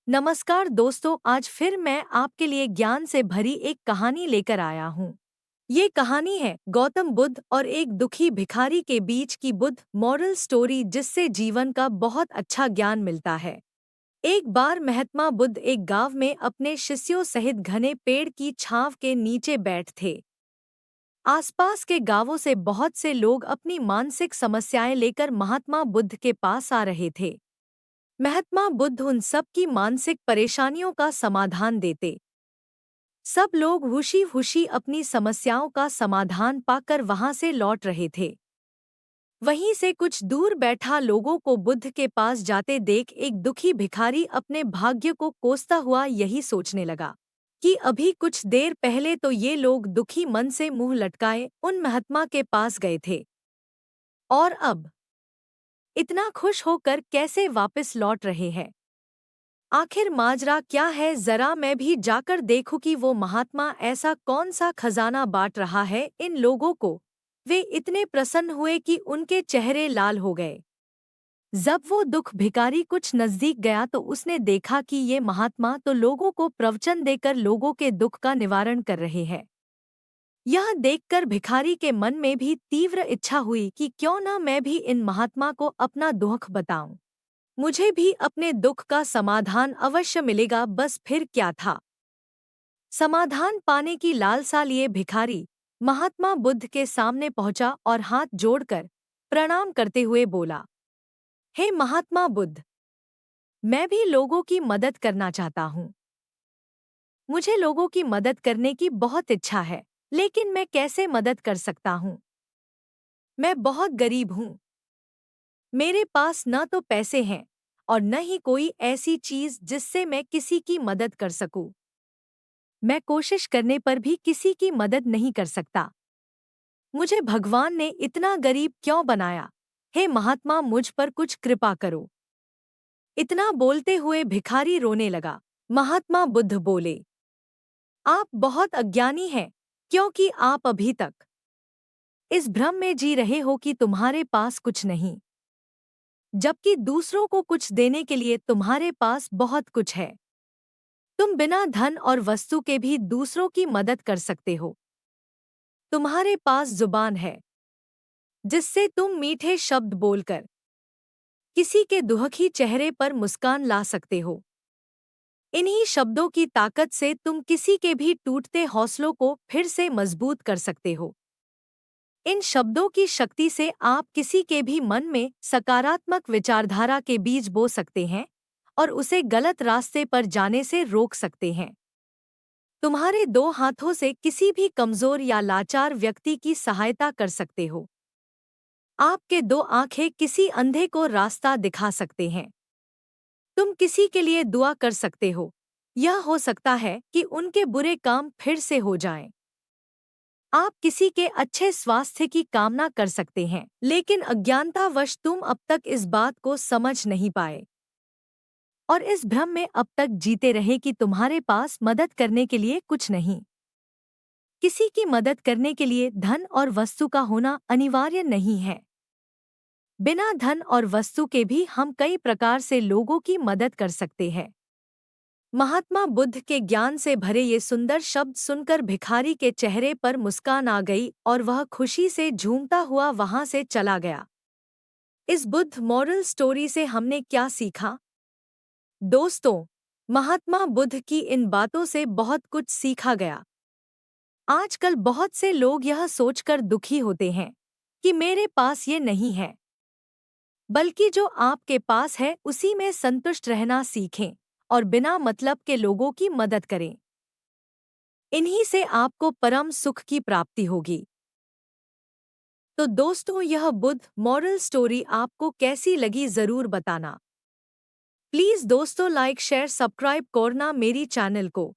नमस्कार दोस्तों, आज फिर मैं आपके लिए ज्ञान से भरी एक कहानी लेकर आया हूँ। ये कहानी है गौतम बुद्ध और एक दुखी भिखारी के बीच की बुद्ध मॉरल स्टोरी, जिससे जीवन का बहुत अच्छा ज्ञान मिलता है। एक बार महात्मा बुद्ध एक गांव में अपने शिष्यों सहित घने पेड़ की छांव के नीचे बैठ थे। आसपास के गांवों से बहुत से लोग अपनी मानसिक समस्याएं लेकर महात्मा बुद्ध के पास आ रहे थे। महात्मा बुद्ध उन सब की मानसिक परेशानियों का समाधान देते। सब लोग खुशी खुशी अपनी समस्याओं का समाधान पाकर वहां से लौट रहे थे। वहीं से कुछ दूर बैठा लोगों को बुद्ध के पास जाते देख एक दुखी भिखारी अपने भाग्य को कोसता हुआ यही सोचने लगा कि अभी कुछ देर पहले तो ये लोग दुखी मन से मुंह लटकाए उन महात्मा के पास गए थे, और अब इतना खुश होकर कैसे वापस लौट रहे हैं। आखिर माजरा क्या है, जरा मैं भी जाकर देखूं कि वो महात्मा ऐसा कौन सा खजाना बांट रहा है इन लोगों को। वे इतने प्रसन्न हुए कि उनके चेहरे लाल हो गए। जब वो दुख भिखारी कुछ नजदीक गया तो उसने देखा कि ये महात्मा तो लोगों को प्रवचन देकर लोगों के दुख का निवारण कर रहे हैं। यह देखकर भिखारी के मन में भी तीव्र इच्छा हुई कि क्यों न मैं भी इन महात्मा को अपना दुख बताऊं। मुझे भी अपने दुख का समाधान अवश्य मिलेगा। बस फिर क्या था। समाधान पाने की लालसा लिए भिखारी महात्मा बुद्ध के सामने पहुंचा और हाथ जोड़कर प्रणाम करते हुए बोला, हे महात्मा बुद्ध, मैं भी लोगों की मदद करना चाहता हूँ। मुझे लोगों की मदद करने की बहुत इच्छा है, लेकिन मैं कैसे मदद कर सकता हूँ। मैं बहुत गरीब हूँ। मेरे पास न तो पैसे हैं और न ही कोई ऐसी चीज जिससे मैं किसी की मदद कर सकूं। मैं कोशिश करने पर भी किसी की मदद नहीं कर सकता। मुझे भगवान ने इतना गरीब क्यों बनाया। हे महात्मा, मुझ पर कुछ कृपा करो। इतना बोलते हुए भिखारी रोने लगा। महात्मा बुद्ध बोले, आप बहुत अज्ञानी हैं, क्योंकि आप अभी तक इस भ्रम में जी रहे हो कि तुम्हारे पास कुछ नहीं, जबकि दूसरों को कुछ देने के लिए तुम्हारे पास बहुत कुछ है। तुम बिना धन और वस्तु के भी दूसरों की मदद कर सकते हो। तुम्हारे पास जुबान है, जिससे तुम मीठे शब्द बोलकर किसी के दुखी चेहरे पर मुस्कान ला सकते हो। इन्हीं शब्दों की ताकत से तुम किसी के भी टूटते हौसलों को फिर से मजबूत कर सकते हो। इन शब्दों की शक्ति से आप किसी के भी मन में सकारात्मक विचारधारा के बीज बो सकते हैं और उसे गलत रास्ते पर जाने से रोक सकते हैं। तुम्हारे दो हाथों से किसी भी कमजोर या लाचार व्यक्ति की सहायता कर सकते हो। आपके दो आंखें किसी अंधे को रास्ता दिखा सकते हैं। तुम किसी के लिए दुआ कर सकते हो। यह हो सकता है कि उनके बुरे काम फिर से हो जाएं। आप किसी के अच्छे स्वास्थ्य की कामना कर सकते हैं, लेकिन अज्ञानतावश तुम अब तक इस बात को समझ नहीं पाए और इस भ्रम में अब तक जीते रहे कि तुम्हारे पास मदद करने के लिए कुछ नहीं। किसी की मदद करने के लिए धन और वस्तु का होना अनिवार्य नहीं है। बिना धन और वस्तु के भी हम कई प्रकार से लोगों की मदद कर सकते हैं। महात्मा बुद्ध के ज्ञान से भरे ये सुंदर शब्द सुनकर भिखारी के चेहरे पर मुस्कान आ गई और वह खुशी से झूमता हुआ वहां से चला गया। इस बुद्ध मॉरल स्टोरी से हमने क्या सीखा? दोस्तों, महात्मा बुद्ध की इन बातों से बहुत कुछ सीखा गया। आजकल बहुत से लोग यह सोचकर दुखी होते हैं कि मेरे पास ये नहीं है, बल्कि जो आपके पास है उसी में संतुष्ट रहना सीखें और बिना मतलब के लोगों की मदद करें। इन्हीं से आपको परम सुख की प्राप्ति होगी। तो दोस्तों, यह बुद्ध मॉरल स्टोरी आपको कैसी लगी जरूर बताना। प्लीज दोस्तों, लाइक शेयर सब्सक्राइब करना मेरी चैनल को।